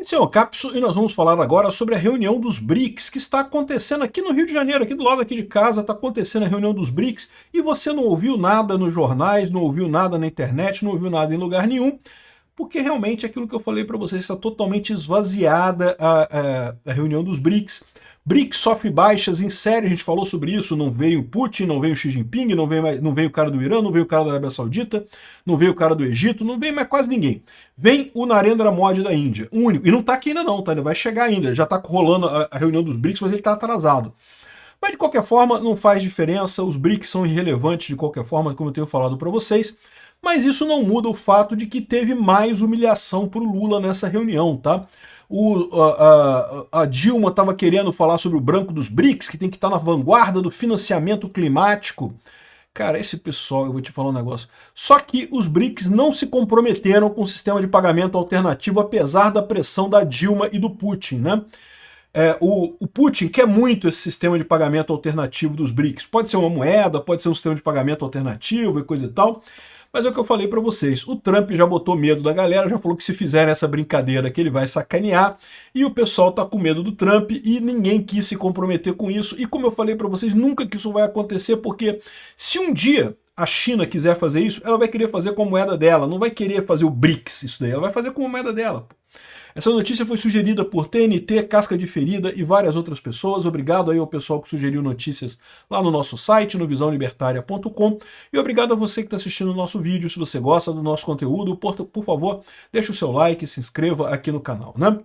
Esse é o Capso e nós vamos falar agora sobre a reunião dos BRICS, que está acontecendo aqui no Rio de Janeiro, aqui do lado aqui de casa, está acontecendo a reunião dos BRICS, e você não ouviu nada nos jornais, não ouviu nada na internet, não ouviu nada em lugar nenhum, porque realmente aquilo que eu falei para vocês está totalmente esvaziada a reunião dos BRICS. BRICS sofre baixas em série, a gente falou sobre isso, não veio Putin, não veio Xi Jinping, não veio o cara do Irã, não veio o cara da Arábia Saudita, não veio o cara do Egito, não veio mais quase ninguém. Vem o Narendra Modi da Índia, o único, e não está aqui ainda não, tá? Ele vai chegar ainda, já está rolando a reunião dos BRICS, mas ele está atrasado. Mas de qualquer forma, não faz diferença, os BRICS são irrelevantes de qualquer forma, como eu tenho falado para vocês, mas isso não muda o fato de que teve mais humilhação para o Lula nessa reunião, tá? A Dilma estava querendo falar sobre o branco dos BRICS, que tem que estar na vanguarda do financiamento climático. Cara, esse pessoal, eu vou te falar um negócio. Só que os BRICS não se comprometeram com o sistema de pagamento alternativo, apesar da pressão da Dilma e do Putin, né? O Putin quer muito esse sistema de pagamento alternativo dos BRICS. Pode ser uma moeda, pode ser um sistema de pagamento alternativo e coisa e tal. Mas é o que eu falei para vocês, o Trump já botou medo da galera, já falou que se fizerem essa brincadeira que ele vai sacanear, e o pessoal tá com medo do Trump e ninguém quis se comprometer com isso. E como eu falei para vocês, nunca que isso vai acontecer, porque se um dia a China quiser fazer isso, ela vai querer fazer com a moeda dela, não vai querer fazer o BRICS, isso daí, ela vai fazer com a moeda dela. Essa notícia foi sugerida por TNT, Casca de Ferida e várias outras pessoas. Obrigado aí ao pessoal que sugeriu notícias lá no nosso site, no visãolibertaria.com. E obrigado a você que está assistindo o nosso vídeo. Se você gosta do nosso conteúdo, por favor, deixe o seu like e se inscreva aqui no canal, né?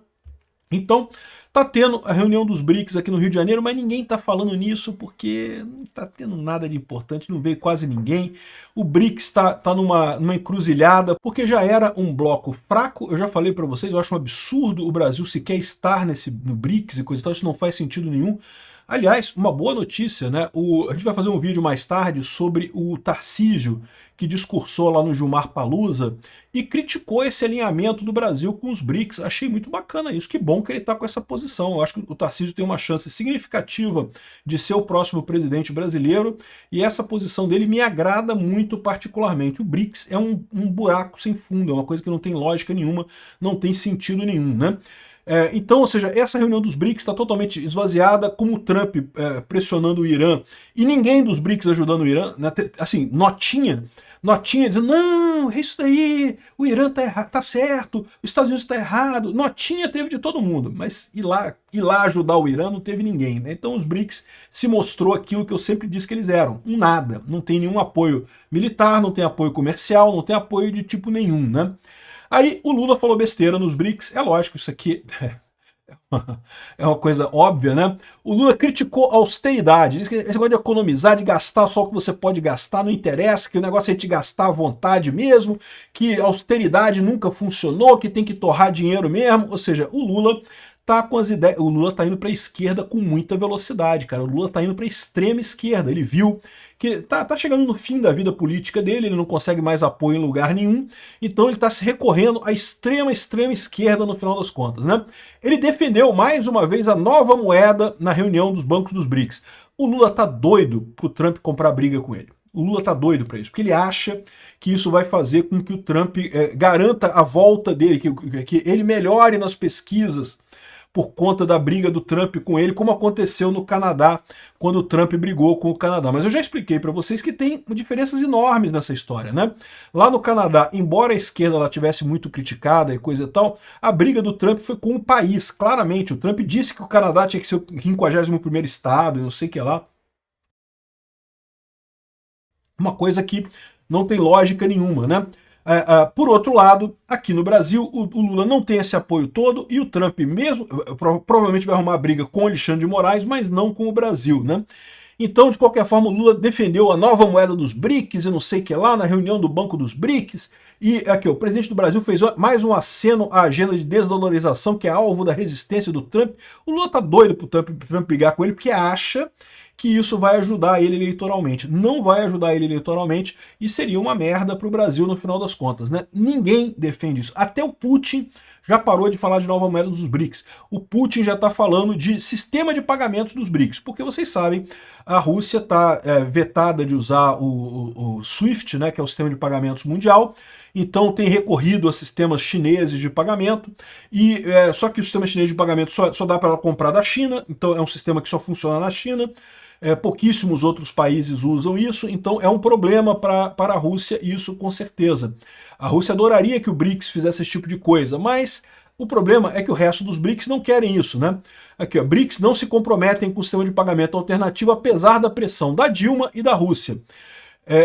Então, tá tendo a reunião dos BRICS aqui no Rio de Janeiro, mas ninguém tá falando nisso porque não tá tendo nada de importante, não veio quase ninguém. O BRICS tá numa encruzilhada, porque já era um bloco fraco. Eu já falei para vocês, eu acho um absurdo o Brasil sequer estar no BRICS e coisa e tal, isso não faz sentido nenhum. Aliás, uma boa notícia, né? A gente vai fazer um vídeo mais tarde sobre o Tarcísio, que discursou lá no Gilmar Palusa e criticou esse alinhamento do Brasil com os BRICS. Achei muito bacana isso, que bom que ele está com essa posição. Eu acho que o Tarcísio tem uma chance significativa de ser o próximo presidente brasileiro e essa posição dele me agrada muito particularmente. O BRICS é um buraco sem fundo, é uma coisa que não tem lógica nenhuma, não tem sentido nenhum, né? Então, ou seja, essa reunião dos BRICS está totalmente esvaziada, como o Trump pressionando o Irã e ninguém dos BRICS ajudando o Irã, né? Assim, notinha dizendo, não, é isso daí, o Irã tá certo, os Estados Unidos tá errado, notinha teve de todo mundo, mas ir lá ajudar o Irã não teve ninguém, né? Então os BRICS se mostrou aquilo que eu sempre disse que eles eram, um nada, não tem nenhum apoio militar, não tem apoio comercial, não tem apoio de tipo nenhum, né? Aí o Lula falou besteira nos BRICS, é lógico, isso aqui é uma coisa óbvia, né? O Lula criticou a austeridade, diz que esse negócio de economizar, de gastar só o que você pode gastar, não interessa, que o negócio é te gastar à vontade mesmo, que a austeridade nunca funcionou, que tem que torrar dinheiro mesmo, ou seja, o Lula tá com as ideias, o Lula tá indo para a esquerda com muita velocidade, cara. O Lula tá indo para a extrema esquerda. Ele viu que tá chegando no fim da vida política dele, ele não consegue mais apoio em lugar nenhum, então ele está se recorrendo à extrema esquerda no final das contas, né? Ele defendeu mais uma vez a nova moeda na reunião dos bancos dos BRICS. O Lula tá doido pro Trump comprar briga com ele. O Lula tá doido para isso, porque ele acha que isso vai fazer com que o Trump garanta a volta dele, que ele melhore nas pesquisas por conta da briga do Trump com ele, como aconteceu no Canadá, quando o Trump brigou com o Canadá. Mas eu já expliquei para vocês que tem diferenças enormes nessa história, né? Lá no Canadá, embora a esquerda ela tivesse muito criticada e coisa e tal, a briga do Trump foi com o país, claramente. O Trump disse que o Canadá tinha que ser o 51º estado e não sei o que lá. Uma coisa que não tem lógica nenhuma, né? Por outro lado, aqui no Brasil, o Lula não tem esse apoio todo e o Trump mesmo provavelmente vai arrumar briga com o Alexandre de Moraes, mas não com o Brasil, né? Então, de qualquer forma, o Lula defendeu a nova moeda dos BRICS e não sei o que lá, na reunião do Banco dos BRICS. E aqui, o presidente do Brasil fez mais um aceno à agenda de desdolarização, que é alvo da resistência do Trump. O Lula tá doido pro Trump brigar com ele, porque acha que isso vai ajudar ele eleitoralmente. Não vai ajudar ele eleitoralmente e seria uma merda para o Brasil no final das contas, né? Ninguém defende isso. Até o Putin já parou de falar de nova moeda dos BRICS. O Putin já está falando de sistema de pagamentos dos BRICS, porque vocês sabem, a Rússia está vetada de usar o SWIFT, né, que é o sistema de pagamentos mundial, então tem recorrido a sistemas chineses de pagamento, e só que o sistema chinês de pagamento só dá para ela comprar da China, então é um sistema que só funciona na China, pouquíssimos outros países usam isso, então é um problema para a Rússia, isso com certeza. A Rússia adoraria que o BRICS fizesse esse tipo de coisa, mas o problema é que o resto dos BRICS não querem isso, né? Aqui, ó, BRICS não se comprometem com o sistema de pagamento alternativo, apesar da pressão da Dilma e da Rússia.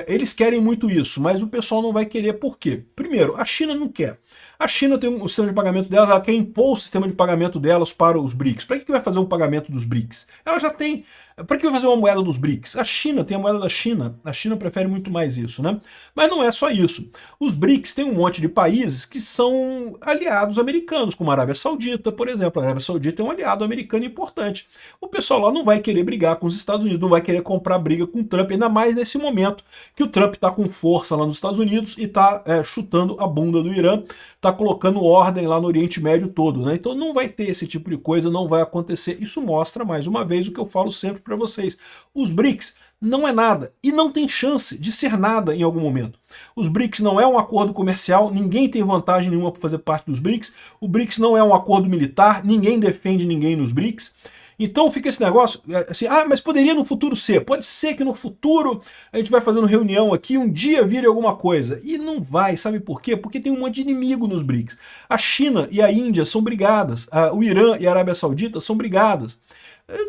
Eles querem muito isso, mas o pessoal não vai querer. Por quê? Primeiro, a China não quer. A China tem o sistema de pagamento delas, ela quer impor o sistema de pagamento delas para os BRICS. Para que vai fazer um pagamento dos BRICS? Ela já tem. Para que vai fazer uma moeda dos BRICS? A China tem a moeda da China. A China prefere muito mais isso, né? Mas não é só isso. Os BRICS têm um monte de países que são aliados americanos, como a Arábia Saudita, por exemplo. A Arábia Saudita é um aliado americano importante. O pessoal lá não vai querer brigar com os Estados Unidos, não vai querer comprar briga com o Trump, ainda mais nesse momento que o Trump está com força lá nos Estados Unidos e está chutando a bunda do Irã, está colocando ordem lá no Oriente Médio todo, né? Então não vai ter esse tipo de coisa, não vai acontecer. Isso mostra, mais uma vez, o que eu falo sempre para vocês. Os BRICS não é nada e não tem chance de ser nada em algum momento. Os BRICS não é um acordo comercial, ninguém tem vantagem nenhuma para fazer parte dos BRICS. O BRICS não é um acordo militar, ninguém defende ninguém nos BRICS. Então fica esse negócio, assim, mas poderia no futuro ser. Pode ser que no futuro a gente vai fazendo reunião aqui, um dia vire alguma coisa. E não vai, sabe por quê? Porque tem um monte de inimigo nos BRICS. A China e a Índia são brigadas, o Irã e a Arábia Saudita são brigadas.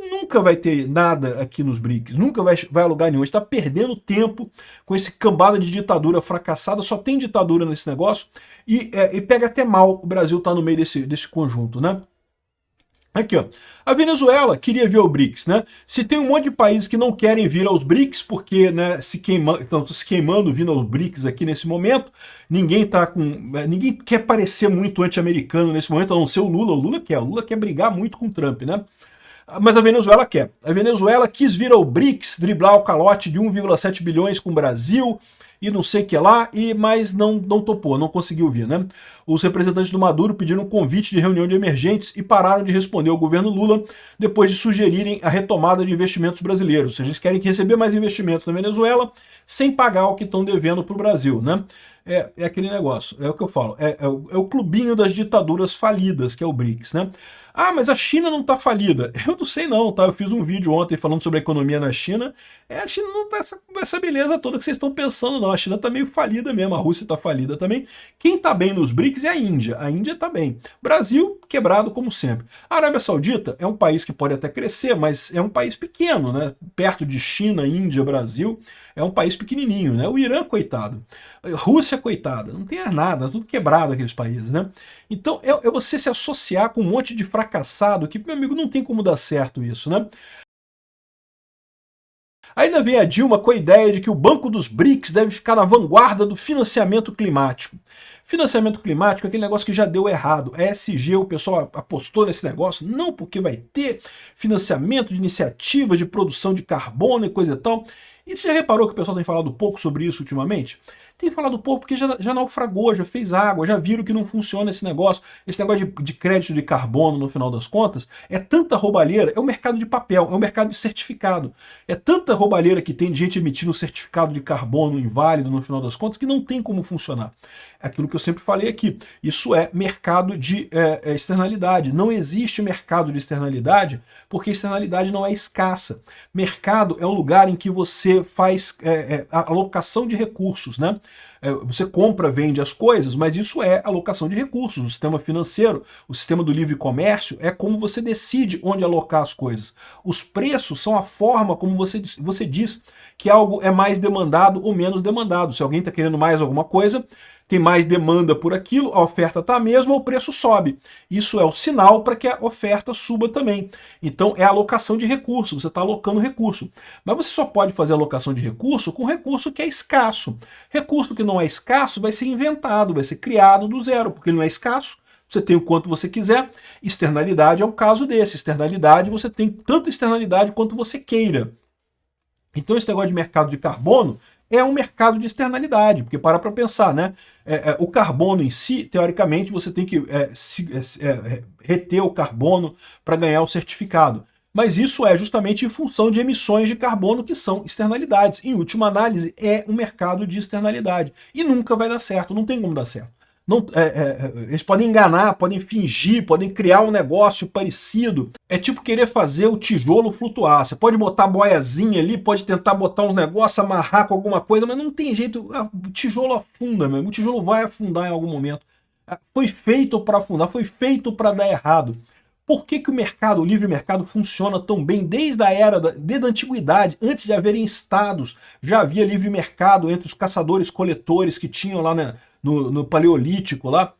Nunca vai ter nada aqui nos BRICS, nunca vai a lugar nenhum. A gente está perdendo tempo com esse cambada de ditadura fracassada, só tem ditadura nesse negócio, e pega até mal o Brasil estar no meio desse conjunto, né? Aqui, ó. A Venezuela queria vir ao BRICS, né? Se tem um monte de países que não querem vir aos BRICS porque, né, estão se queimando vindo aos BRICS aqui nesse momento, ninguém quer parecer muito anti-americano nesse momento, a não ser o Lula. O Lula quer brigar muito com o Trump, né? Mas a Venezuela quer. A Venezuela quis vir ao BRICS, driblar o calote de 1,7 bilhões com o Brasil e não sei o que lá, mas não topou, não conseguiu vir, né? Os representantes do Maduro pediram um convite de reunião de emergentes e pararam de responder ao governo Lula depois de sugerirem a retomada de investimentos brasileiros. Ou seja, eles querem receber mais investimentos na Venezuela sem pagar o que estão devendo para o Brasil, né? É aquele negócio, é o que eu falo, é o clubinho das ditaduras falidas, que é o BRICS, né? Ah, mas a China não está falida. Eu não sei não, tá? Eu fiz um vídeo ontem falando sobre a economia na China. A China não tá essa beleza toda que vocês estão pensando, não. A China está meio falida mesmo, a Rússia está falida também. Quem está bem nos BRICS é a Índia. A Índia está bem. Brasil, quebrado como sempre. A Arábia Saudita é um país que pode até crescer, mas é um país pequeno, né? Perto de China, Índia, Brasil, é um país pequenininho, né? O Irã, coitado. A Rússia, coitada. Não tem nada, tudo quebrado aqueles países, né? Então é você se associar com um monte de fracassado que, meu amigo, não tem como dar certo isso, né? Ainda vem a Dilma com a ideia de que o Banco dos BRICS deve ficar na vanguarda do financiamento climático. Financiamento climático é aquele negócio que já deu errado. A ESG, o pessoal apostou nesse negócio, não porque vai ter financiamento de iniciativas de produção de carbono e coisa e tal. E você já reparou que o pessoal tem falado pouco sobre isso ultimamente? Tem falado pouco porque já naufragou, já fez água, já viram que não funciona esse negócio de crédito de carbono no final das contas. É tanta roubalheira, é o mercado de papel, é o mercado de certificado. É tanta roubalheira que tem de gente emitindo certificado de carbono inválido no final das contas que não tem como funcionar. É aquilo que eu sempre falei aqui, isso é mercado de externalidade. Não existe mercado de externalidade porque externalidade não é escassa. Mercado é um lugar em que você faz alocação de recursos, né? Você compra, vende as coisas, mas isso é alocação de recursos. O sistema financeiro, o sistema do livre comércio, é como você decide onde alocar as coisas. Os preços são a forma como você diz que algo é mais demandado ou menos demandado. Se alguém está querendo mais alguma coisa, tem mais demanda por aquilo, a oferta está a mesma, o preço sobe. Isso é o sinal para que a oferta suba também. Então é a alocação de recursos, você está alocando recurso. Mas você só pode fazer alocação de recurso com recurso que é escasso. Recurso que não é escasso vai ser inventado, vai ser criado do zero, porque ele não é escasso. Você tem o quanto você quiser. Externalidade é o caso desse. Externalidade, você tem tanta externalidade quanto você queira. Então esse negócio de mercado de carbono é um mercado de externalidade, porque para pensar, né? O carbono em si, teoricamente, você tem que reter o carbono para ganhar o certificado. Mas isso é justamente em função de emissões de carbono que são externalidades. Em última análise, é um mercado de externalidade. E nunca vai dar certo, não tem como dar certo. Não, eles podem enganar, podem fingir, podem criar um negócio parecido. É tipo querer fazer o tijolo flutuar. Você pode botar boiazinha ali, pode tentar botar uns negócios, amarrar com alguma coisa, mas não tem jeito. O tijolo afunda mesmo. O tijolo vai afundar em algum momento. Foi feito para afundar, foi feito para dar errado. Por que o mercado, o livre mercado, funciona tão bem desde a antiguidade, antes de haverem estados? Já havia livre mercado entre os caçadores-coletores que tinham lá no Paleolítico lá.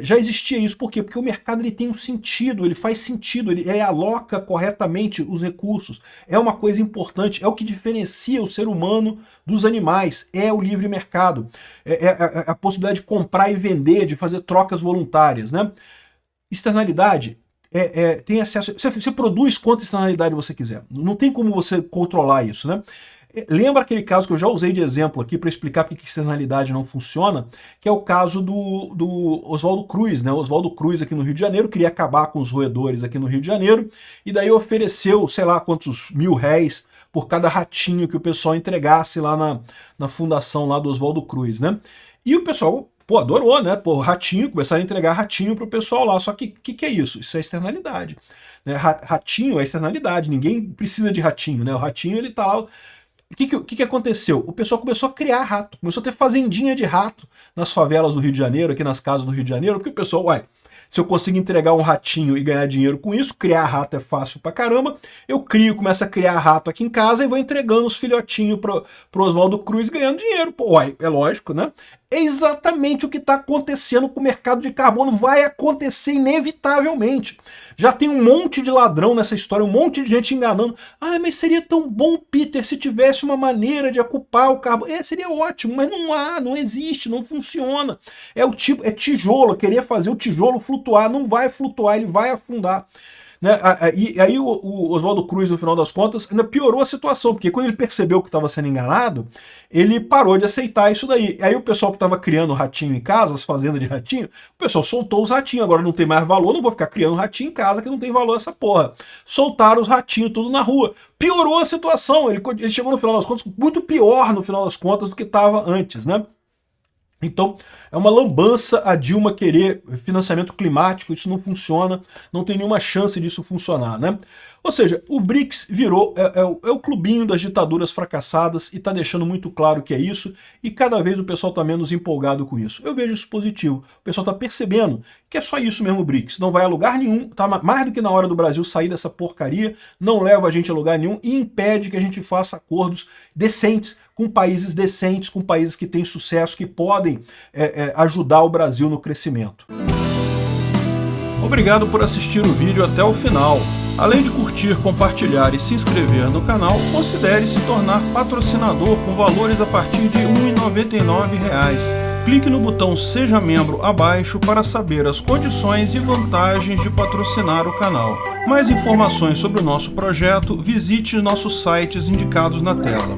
Já existia isso. Por quê? Porque o mercado ele tem um sentido, ele faz sentido, ele aloca corretamente os recursos. É uma coisa importante, é o que diferencia o ser humano dos animais, é o livre mercado. É a possibilidade de comprar e vender, de fazer trocas voluntárias, né? Externalidade. Tem acesso. Você produz quanta externalidade você quiser. Não tem como você controlar isso, né? Lembra aquele caso que eu já usei de exemplo aqui para explicar porque que externalidade não funciona, que é o caso do Oswaldo Cruz, né? O Oswaldo Cruz aqui no Rio de Janeiro queria acabar com os roedores aqui no Rio de Janeiro e daí ofereceu, sei lá quantos R$ 1.000 por cada ratinho que o pessoal entregasse lá na fundação lá do Oswaldo Cruz, né? E o pessoal, pô, adorou, né? Pô, ratinho, começaram a entregar ratinho pro pessoal lá. Só que o que é isso? Isso é externalidade. Né? Ratinho é externalidade, ninguém precisa de ratinho, né? O ratinho, ele tá lá. O que aconteceu? O pessoal começou a criar rato, começou a ter fazendinha de rato nas favelas do Rio de Janeiro, aqui nas casas do Rio de Janeiro, porque o pessoal, uai, se eu consigo entregar um ratinho e ganhar dinheiro com isso, criar rato é fácil pra caramba, eu começo a criar rato aqui em casa e vou entregando os filhotinhos pro Oswaldo Cruz ganhando dinheiro. Pô, uai, é lógico, né? É exatamente o que está acontecendo com o mercado de carbono, vai acontecer inevitavelmente. Já tem um monte de ladrão nessa história, um monte de gente enganando. Ah, mas seria tão bom, Peter, se tivesse uma maneira de ocupar o carbono. Seria ótimo, mas não há, não existe, não funciona. É tijolo, querer fazer o tijolo flutuar, não vai flutuar, ele vai afundar. Né? E aí o Oswaldo Cruz, no final das contas, ainda piorou a situação, porque quando ele percebeu que estava sendo enganado, ele parou de aceitar isso daí. Aí o pessoal que estava criando ratinho em casa, as fazendas de ratinho, o pessoal soltou os ratinhos, agora não tem mais valor, não vou ficar criando ratinho em casa que não tem valor essa porra. Soltaram os ratinhos tudo na rua. Piorou a situação, ele chegou no final das contas muito pior no final das contas do que estava antes, né? Então, é uma lambança a Dilma querer financiamento climático, isso não funciona, não tem nenhuma chance disso funcionar, né? Ou seja, o BRICS virou, o clubinho das ditaduras fracassadas e está deixando muito claro que é isso, e cada vez o pessoal está menos empolgado com isso. Eu vejo isso positivo, o pessoal está percebendo que é só isso mesmo o BRICS, não vai a lugar nenhum, tá mais do que na hora do Brasil sair dessa porcaria, não leva a gente a lugar nenhum e impede que a gente faça acordos decentes, com países decentes, com países que têm sucesso, que podem ajudar o Brasil no crescimento. Obrigado por assistir o vídeo até o final. Além de curtir, compartilhar e se inscrever no canal, considere se tornar patrocinador com valores a partir de R$ 1,99. Clique no botão Seja Membro abaixo para saber as condições e vantagens de patrocinar o canal. Mais informações sobre o nosso projeto, visite nossos sites indicados na tela.